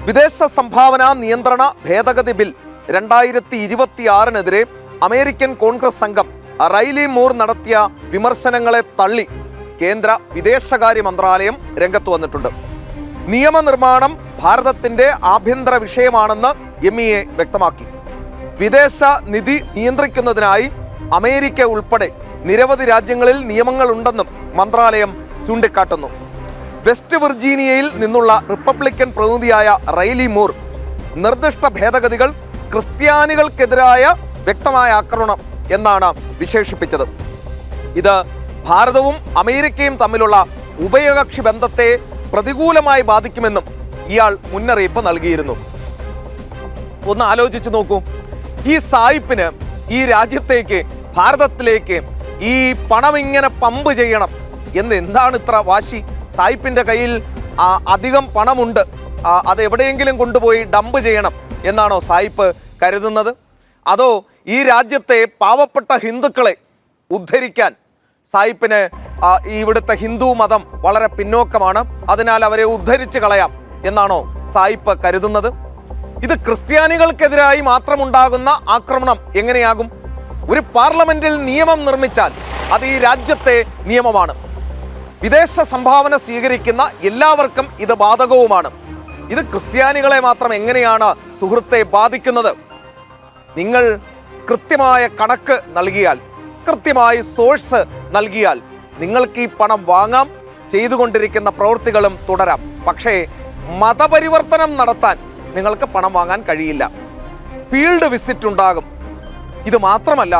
വിദേശ സംഭാവന നിയന്ത്രണ ഭേദഗതി ബിൽ 2026-നെതിരെ അമേരിക്കൻ കോൺഗ്രസ് സംഘം റൈലി മൂർ നടത്തിയ വിമർശനങ്ങളെ തള്ളി കേന്ദ്ര വിദേശകാര്യ മന്ത്രാലയം രംഗത്ത് വന്നിട്ടുണ്ട്. നിയമനിർമ്മാണം ഭാരതത്തിന്റെ ആഭ്യന്തര വിഷയമാണെന്ന് MEA വ്യക്തമാക്കി. വിദേശ നിധി നിയന്ത്രിക്കുന്നതിനായി അമേരിക്ക ഉൾപ്പെടെ നിരവധി രാജ്യങ്ങളിൽ നിയമങ്ങളുണ്ടെന്നും മന്ത്രാലയം ചൂണ്ടിക്കാട്ടുന്നു. വെസ്റ്റ് വിർജീനിയയിൽ നിന്നുള്ള റിപ്പബ്ലിക്കൻ പ്രതിനിധിയായ റൈലി മൂർ നിർദ്ദിഷ്ട ഭേദഗതികൾ ക്രിസ്ത്യാനികൾക്കെതിരായ വ്യക്തമായ ആക്രമണം എന്നാണ് വിശേഷിപ്പിച്ചത്. ഇത് ഭാരതവും അമേരിക്കയും തമ്മിലുള്ള ഉഭയകക്ഷി ബന്ധത്തെ പ്രതികൂലമായി ബാധിക്കുമെന്നും ഇയാൾ മുന്നറിയിപ്പ് നൽകിയിരുന്നു. ഒന്ന് ആലോചിച്ചു നോക്കൂ, ഈ സായിപ്പിന് ഈ രാജ്യത്തേക്ക്, ഭാരതത്തിലേക്ക് ഈ പണം ഇങ്ങനെ പമ്പ് ചെയ്യണം എന്ന് എന്താണ് ഇത്ര വാശി? സായിപ്പിന്റെ കയ്യിൽ അധികം പണമുണ്ട്, അത് എവിടെയെങ്കിലും കൊണ്ടുപോയി ഡംപ് ചെയ്യണം എന്നാണോ സായിപ്പ് കരുതുന്നത്? അതോ ഈ രാജ്യത്തെ പാവപ്പെട്ട ഹിന്ദുക്കളെ ഉദ്ധരിക്കാൻ സായിപ്പിന് ഇവിടുത്തെ ഹിന്ദു മതം വളരെ പിന്നോക്കമാണ്, അതിനാൽ അവരെ ഉദ്ധരിച്ച് കളയാം എന്നാണോ സായിപ്പ് കരുതുന്നത്? ഇത് ക്രിസ്ത്യാനികൾക്കെതിരായി മാത്രമുണ്ടാകുന്ന ആക്രമണം എങ്ങനെയാകും? ഒരു പാർലമെന്റിൽ നിയമം നിർമ്മിച്ചാൽ അത് ഈ രാജ്യത്തെ നിയമമാണ്. വിദേശ സംഭാവന സ്വീകരിക്കുന്ന എല്ലാവർക്കും ഇത് ബാധകവുമാണ്. ഇത് ക്രിസ്ത്യാനികളെ മാത്രം എങ്ങനെയാണ് സുഹൃത്തെ ബാധിക്കുന്നത്? നിങ്ങൾ കൃത്യമായ കണക്ക് നൽകിയാൽ, കൃത്യമായി സോഴ്സ് നൽകിയാൽ നിങ്ങൾക്ക് ഈ പണം വാങ്ങാം, ചെയ്തുകൊണ്ടിരിക്കുന്ന പ്രവൃത്തികളും തുടരാം. പക്ഷേ മതപരിവർത്തനം നടത്താൻ നിങ്ങൾക്ക് പണം വാങ്ങാൻ കഴിയില്ല. ഫീൽഡ് വിസിറ്റ് ഉണ്ടാകും. ഇത് മാത്രമല്ല,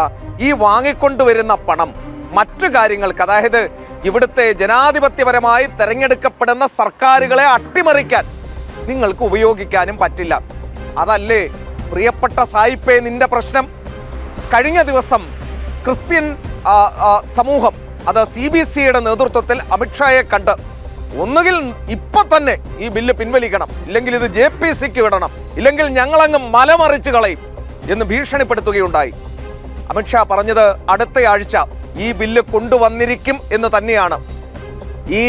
ഈ വാങ്ങിക്കൊണ്ടുവരുന്ന പണം മറ്റു കാര്യങ്ങൾക്ക്, അതായത് ഇവിടുത്തെ ജനാധിപത്യപരമായി തെരഞ്ഞെടുക്കപ്പെടുന്ന സർക്കാരുകളെ അട്ടിമറിക്കാൻ നിങ്ങൾക്ക് ഉപയോഗിക്കാനും പറ്റില്ല. അതല്ലേ പ്രിയപ്പെട്ട സായിപ്പേ നിന്റെ പ്രശ്നം? കഴിഞ്ഞ ദിവസം ക്രിസ്ത്യൻ സമൂഹം അത് CBCയുടെ നേതൃത്വത്തിൽ അമിത്ഷായെ കണ്ട് ഒന്നുകിൽ ഇപ്പൊ തന്നെ ഈ ബില്ല് പിൻവലിക്കണം, ഇല്ലെങ്കിൽ ഇത് JPCക്ക് വിടണം, ഇല്ലെങ്കിൽ ഞങ്ങളങ്ങ് മലമറിച്ച് കളയും എന്ന് ഭീഷണിപ്പെടുത്തുകയുണ്ടായി. അമിത്ഷാ പറഞ്ഞത് അടുത്തയാഴ്ച ഈ ബില്ല് കൊണ്ടുവന്നിരിക്കും എന്ന് തന്നെയാണ്. ഈ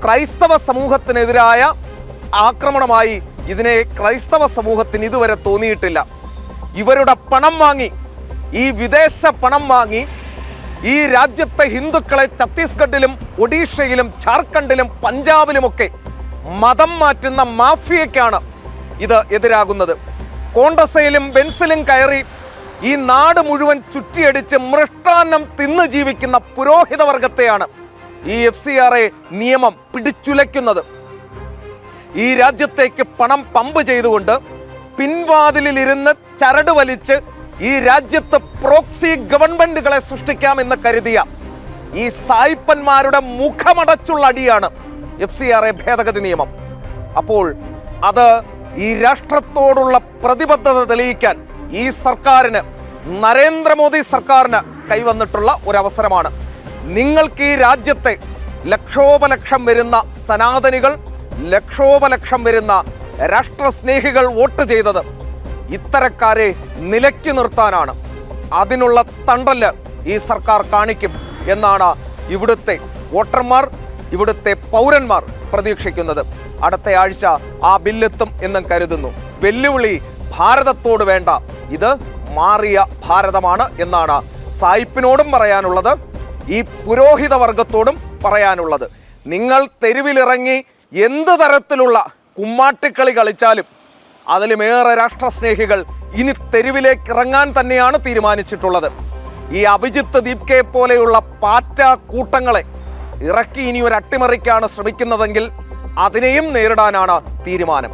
ക്രൈസ്തവ സമൂഹത്തിനെതിരായ ആക്രമണമായി ഇതിനെ ക്രൈസ്തവ സമൂഹത്തിന് ഇതുവരെ തോന്നിയിട്ടില്ല. ഇവരുടെ പണം വാങ്ങി, ഈ വിദേശ പണം വാങ്ങി ഈ രാജ്യത്തെ ഹിന്ദുക്കളെ ഛത്തീസ്ഗഡിലും ഒഡീഷയിലും ഝാർഖണ്ഡിലും പഞ്ചാബിലുമൊക്കെ മതം മാറ്റുന്ന മാഫിയയ്ക്കാണ് ഇത് എതിരാകുന്നത്. കോണ്ടസയിലും ബെൻസിലും കയറി ഈ നാട് മുഴുവൻ ചുറ്റിയടിച്ച് മൃഷ്ടാന്നം തിന്ന് ജീവിക്കുന്ന പുരോഹിത വർഗത്തെയാണ് ഈ FCRA നിയമം പിടിച്ചുലയ്ക്കുന്നത്. ഈ രാജ്യത്തേക്ക് പണം പമ്പ് ചെയ്തുകൊണ്ട് പിൻവാതിലിരുന്ന് ചരട് വലിച്ച് ഈ രാജ്യത്ത് പ്രോക്സി ഗവൺമെന്റുകളെ സൃഷ്ടിക്കാമെന്ന് കരുതിയ ഈ സായിപ്പന്മാരുടെ മുഖമടച്ചുള്ള അടിയാണ് FCRA ഭേദഗതി നിയമം. അപ്പോൾ അത് ഈ രാഷ്ട്രത്തോടുള്ള പ്രതിബദ്ധത തെളിയിക്കാൻ ഈ സർക്കാരിന്, നരേന്ദ്രമോദി സർക്കാരിന് കൈവന്നിട്ടുള്ള ഒരവസരമാണ്. നിങ്ങൾക്ക് ഈ രാജ്യത്തെ ലക്ഷോപലക്ഷം വരുന്ന സനാതനികൾ, ലക്ഷോപലക്ഷം വരുന്ന രാഷ്ട്രസ്നേഹികൾ വോട്ട് ചെയ്തത് ഇത്തരക്കാരെ നിലയ്ക്ക് നിർത്താനാണ്. അതിനുള്ള തണ്ടല് ഈ സർക്കാർ കാണിക്കും എന്നാണ് ഇവിടുത്തെ വോട്ടർമാർ, ഇവിടുത്തെ പൗരന്മാർ പ്രതീക്ഷിക്കുന്നത്. അടുത്തയാഴ്ച ആ ബില്ലെത്തും എന്നും കരുതുന്നു. വെല്ലുവിളി ഭാരതത്തോട് വേണ്ട, ഇത് മാറിയ ഭാരതമാണ് എന്നാണ് സായിപ്പിനോടും പറയാനുള്ളത്, ഈ പുരോഹിത വർഗത്തോടും പറയാനുള്ളത്. നിങ്ങൾ തെരുവിലിറങ്ങി എന്ത് തരത്തിലുള്ള കുമ്മാട്ടിക്കളി കളിച്ചാലും അതിലുമേറെ രാഷ്ട്രസ്നേഹികൾ ഇനി തെരുവിലേക്ക് ഇറങ്ങാൻ തന്നെയാണ് തീരുമാനിച്ചിട്ടുള്ളത്. ഈ അഭിജിത്ത് ദീപ്കയെ പോലെയുള്ള പാറ്റ കൂട്ടങ്ങളെ ഇറക്കി ഇനി ഒരു അട്ടിമറിക്കാണ് ശ്രമിക്കുന്നതെങ്കിൽ അതിനെയും നേരിടാനാണ് തീരുമാനം.